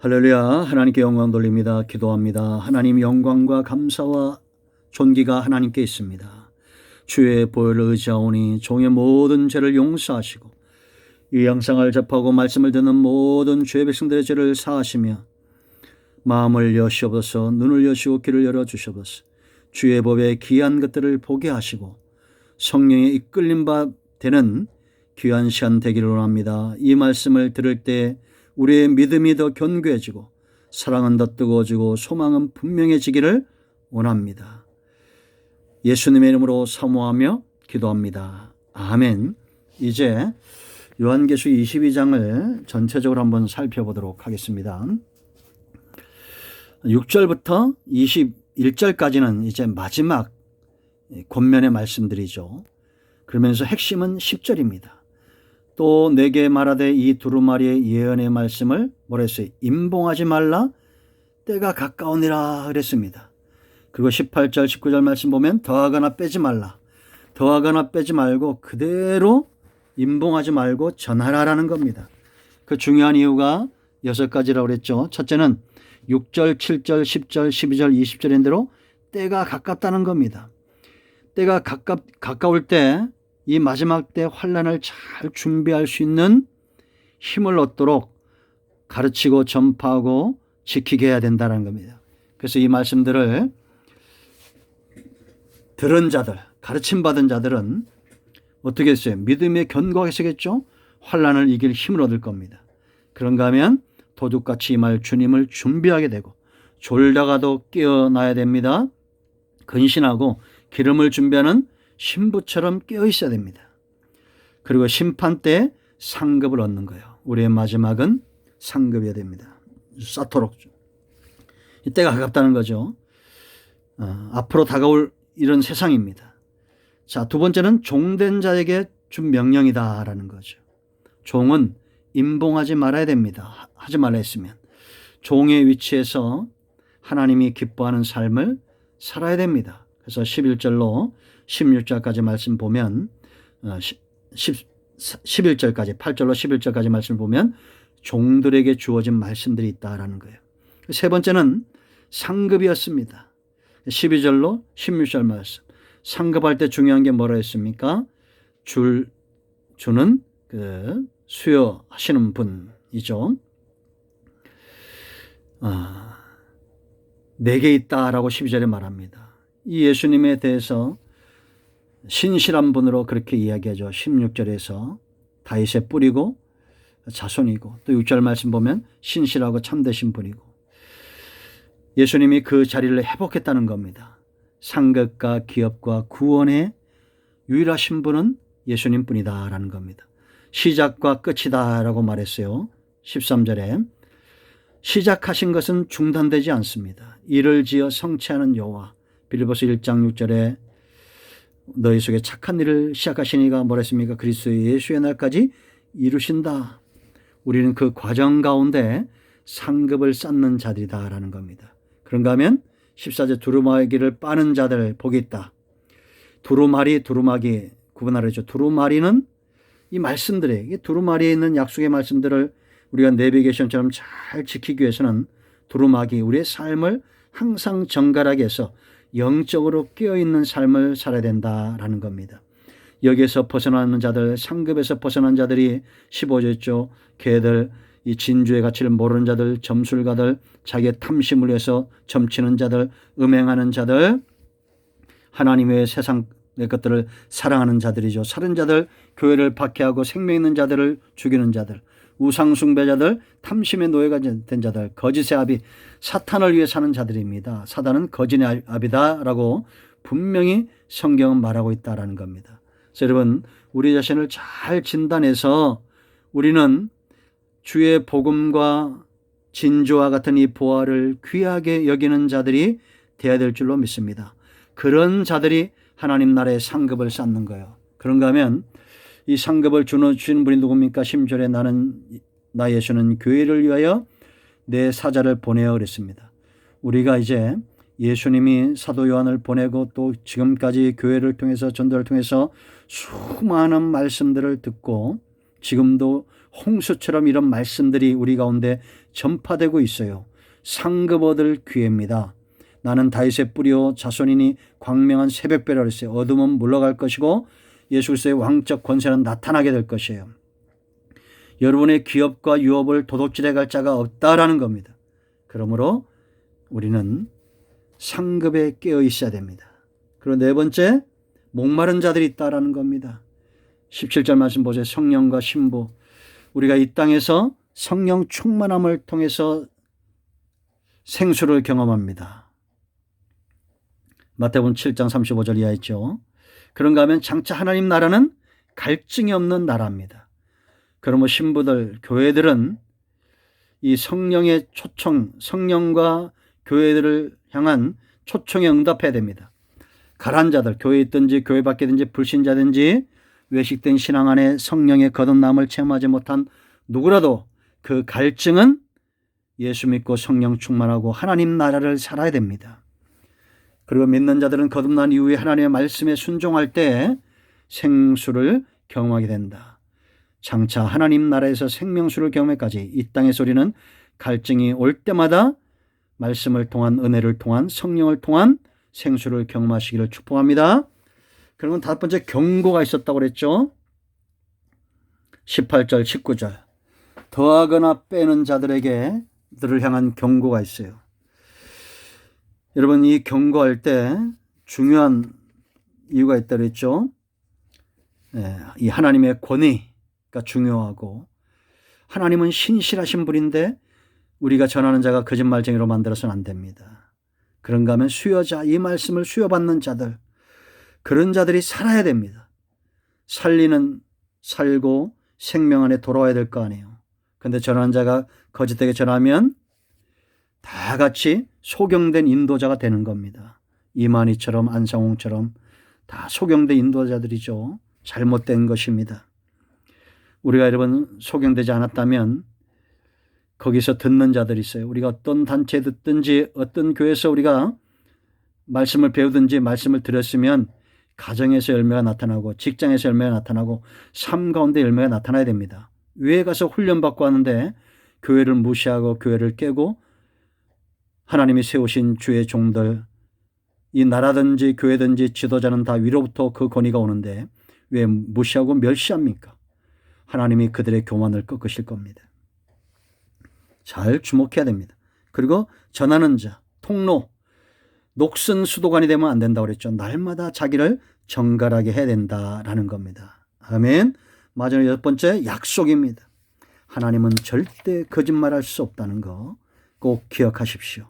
할렐루야. 하나님께 영광 돌립니다. 기도합니다. 하나님, 영광과 감사와 존귀가 하나님께 있습니다. 주의 보혈을 의지하오니 종의 모든 죄를 용서하시고 이 영상을 접하고 말씀을 듣는 모든 주의 백성들의 죄를 사하시며 마음을 여시옵소서, 눈을 여시고 귀를 열어주시옵소서. 주의 법에 귀한 것들을 보게 하시고 성령의 이끌림 바 되는 귀한 시간 되기를 원합니다. 이 말씀을 들을 때 우리의 믿음이 더 견고해지고 사랑은 더 뜨거워지고 소망은 분명해지기를 원합니다. 예수님의 이름으로 사모하며 기도합니다. 아멘. 이제 요한계시록 22장을 전체적으로 한번 살펴보도록 하겠습니다. 6절부터 21절까지는 이제 마지막 권면의 말씀들이죠. 그러면서 핵심은 10절입니다. 또 내게 말하되 이 두루마리의 예언의 말씀을 뭐라 했어요? 임봉하지 말라, 때가 가까우니라 그랬습니다. 그리고 18절 19절 말씀 보면 더하거나 빼지 말라, 더하거나 빼지 말고 그대로 임봉하지 말고 전하라라는 겁니다. 그 중요한 이유가 6가지라고 그랬죠. 첫째는 6절 7절 10절 12절 20절인 대로 때가 가깝다는 겁니다. 때가 가까울 때 이 마지막 때 환난을 잘 준비할 수 있는 힘을 얻도록 가르치고 전파하고 지키게 해야 된다는 겁니다. 그래서 이 말씀들을 들은 자들, 가르침받은 자들은 어떻게 했어요? 믿음의 견고하게 서겠죠? 환난을 이길 힘을 얻을 겁니다. 그런가 하면 도둑같이 임할 주님을 준비하게 되고 졸다가도 깨어나야 됩니다. 근신하고 기름을 준비하는 신부처럼 깨어 있어야 됩니다. 그리고 심판 때 상급을 얻는 거예요. 우리의 마지막은 상급이어야 됩니다. 쌓도록. 이때가 가깝다는 거죠. 앞으로 다가올 이런 세상입니다. 자, 두 번째는 종된 자에게 준 명령이다라는 거죠. 종은 임봉하지 말아야 됩니다. 하지 말라 했으면. 종의 위치에서 하나님이 기뻐하는 삶을 살아야 됩니다. 그래서 11절로 16절까지 말씀 보면 11절까지 8절로 11절까지 말씀을 보면 종들에게 주어진 말씀들이 있다라는 거예요. 세 번째는 상급이었습니다. 12절로 16절 말씀. 상급할 때 중요한 게 뭐라 했습니까? 주는 그 수여하시는 분이죠. 내게 있다라고 12절에 말합니다. 이 예수님에 대해서 신실한 분으로 그렇게 이야기하죠. 16절에서 다윗의 뿌리고 자손이고, 또 6절 말씀 보면 신실하고 참되신 분이고, 예수님이 그 자리를 회복했다는 겁니다. 상급과 기업과 구원의 유일하신 분은 예수님 뿐이다라는 겁니다. 시작과 끝이다라고 말했어요. 13절에 시작하신 것은 중단되지 않습니다. 이를 지어 성취하는 여호와. 빌립보서 1장 6절에 너희 속에 착한 일을 시작하신 이가 뭐라 했습니까? 그리스도 예수의 날까지 이루신다. 우리는 그 과정 가운데 상급을 쌓는 자들이다라는 겁니다. 그런가 하면 14절 두루마기를 빠는 자들 복이 있다. 두루마리, 두루마기 구분하려죠. 두루마리는 이 말씀들에, 이 두루마리에 있는 약속의 말씀들을 우리가 내비게이션처럼 잘 지키기 위해서는 두루마기, 우리의 삶을 항상 정갈하게 해서 영적으로 깨어있는 삶을 살아야 된다라는 겁니다. 여기에서 벗어나는 자들, 상급에서 벗어난 자들이 15절죠. 걔들, 이 진주의 가치를 모르는 자들, 점술가들, 자기의 탐심을 위해서 점치는 자들, 음행하는 자들, 하나님 외의 세상의 것들을 사랑하는 자들이죠. 살인자들, 교회를 박해하고 생명 있는 자들을 죽이는 자들, 우상숭배자들, 탐심의 노예가 된 자들, 거짓의 아비, 사탄을 위해 사는 자들입니다. 사단은 거짓의 아비다라고 분명히 성경은 말하고 있다라는 겁니다. 그래서 여러분, 우리 자신을 잘 진단해서 우리는 주의 복음과 진주와 같은 이 보화를 귀하게 여기는 자들이 되어야 될 줄로 믿습니다. 그런 자들이 하나님 나라의 상급을 쌓는 거예요. 그런가 하면 이 상급을 주시는 분이 누굽니까? 10절에 나 예수는 교회를 위하여 내 사자를 보내어 그랬습니다. 우리가 이제 예수님이 사도 요한을 보내고 또 지금까지 교회를 통해서 전도를 통해서 수많은 말씀들을 듣고 지금도 홍수처럼 이런 말씀들이 우리 가운데 전파되고 있어요. 상급 얻을 기회입니다. 나는 다윗의 뿌리요 자손이니 광명한 새벽별이라 했어요. 어둠은 물러갈 것이고 예수 그리스도의 왕적 권세는 나타나게 될 것이에요. 여러분의 기업과 유업을 도둑질해 갈 자가 없다라는 겁니다. 그러므로 우리는 상급에 깨어 있어야 됩니다. 그리고 네 번째, 목마른 자들이 있다라는 겁니다. 17절 말씀 보세요. 성령과 신부. 우리가 이 땅에서 성령 충만함을 통해서 생수를 경험합니다. 마태복음 7장 35절 이하에 있죠. 그런가 하면 장차 하나님 나라는 갈증이 없는 나라입니다. 그러므로 신부들, 교회들은 이 성령의 초청, 성령과 교회들을 향한 초청에 응답해야 됩니다. 가란 자들, 교회에 있든지 교회 밖이든지 불신자든지 외식된 신앙 안에 성령의 거듭남을 체험하지 못한 누구라도 그 갈증은 예수 믿고 성령 충만하고 하나님 나라를 살아야 됩니다. 그리고 믿는 자들은 거듭난 이후에 하나님의 말씀에 순종할 때 생수를 경험하게 된다. 장차 하나님 나라에서 생명수를 경험해까지 이 땅에서 우리는 갈증이 올 때마다 말씀을 통한 은혜를 통한 성령을 통한 생수를 경험하시기를 축복합니다. 그러면 다섯 번째 경고가 있었다고 그랬죠. 18절 19절 더하거나 빼는 자들에게 들을 향한 경고가 있어요. 여러분 이 경고할 때 중요한 이유가 있다고 그랬죠. 이 하나님의 권위가 중요하고 하나님은 신실하신 분인데 우리가 전하는 자가 거짓말쟁이로 만들어서는 안 됩니다. 그런가 하면 수요자, 이 말씀을 수요받는 자들, 그런 자들이 살아야 됩니다. 살고 생명 안에 돌아와야 될 거 아니에요. 그런데 전하는 자가 거짓되게 전하면 다 같이 소경된 인도자가 되는 겁니다. 이만희처럼 안상홍처럼 다 소경된 인도자들이죠. 잘못된 것입니다. 우리가 여러분 소경되지 않았다면 거기서 듣는 자들이 있어요. 우리가 어떤 단체에 듣든지 어떤 교회에서 우리가 말씀을 배우든지 말씀을 들었으면 가정에서 열매가 나타나고 직장에서 열매가 나타나고 삶 가운데 열매가 나타나야 됩니다. 위에 가서 훈련받고 하는데 교회를 무시하고 교회를 깨고 하나님이 세우신 주의 종들, 이 나라든지 교회든지 지도자는 다 위로부터 그 권위가 오는데 왜 무시하고 멸시합니까? 하나님이 그들의 교만을 꺾으실 겁니다. 잘 주목해야 됩니다. 그리고 전하는 자, 통로, 녹슨 수도관이 되면 안 된다고 그랬죠. 날마다 자기를 정갈하게 해야 된다라는 겁니다. 아멘. 마지막 여섯 번째 약속입니다. 하나님은 절대 거짓말할 수 없다는 거 꼭 기억하십시오.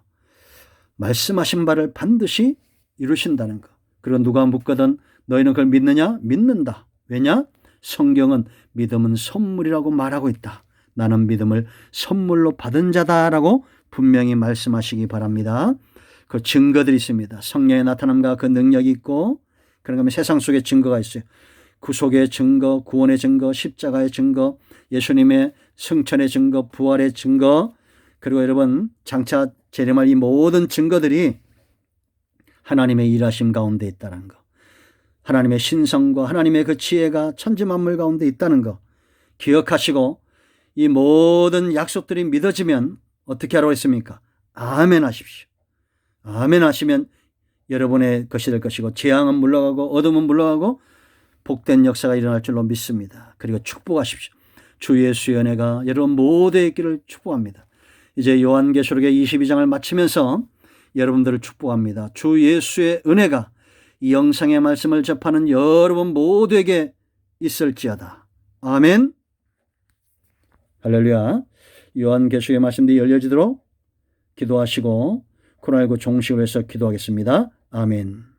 말씀하신 바를 반드시 이루신다는 거. 그리고 누가 묻거든 너희는 그걸 믿느냐? 믿는다. 왜냐? 성경은 믿음은 선물이라고 말하고 있다. 나는 믿음을 선물로 받은 자다라고 분명히 말씀하시기 바랍니다. 그 증거들이 있습니다. 성령의 나타남과 그 능력이 있고 그런가 하면 세상 속에 증거가 있어요. 구속의 증거, 구원의 증거, 십자가의 증거, 예수님의 승천의 증거, 부활의 증거, 그리고 여러분 장차 재림할 이 모든 증거들이 하나님의 일하심 가운데 있다는 거, 하나님의 신성과 하나님의 그 지혜가 천지만물 가운데 있다는 거 기억하시고 이 모든 약속들이 믿어지면 어떻게 하라고 했습니까? 아멘 하십시오. 아멘 하시면 여러분의 것이 될 것이고 재앙은 물러가고 어둠은 물러가고 복된 역사가 일어날 줄로 믿습니다. 그리고 축복하십시오. 주 예수의 은혜가 여러분 모두의 있기를 축복합니다. 이제 요한계시록의 22장을 마치면서 여러분들을 축복합니다. 주 예수의 은혜가 이 영상의 말씀을 접하는 여러분 모두에게 있을지어다. 아멘. 할렐루야. 요한계시록의 말씀들이 열려지도록 기도하시고 코로나19 종식을 위해서 기도하겠습니다. 아멘.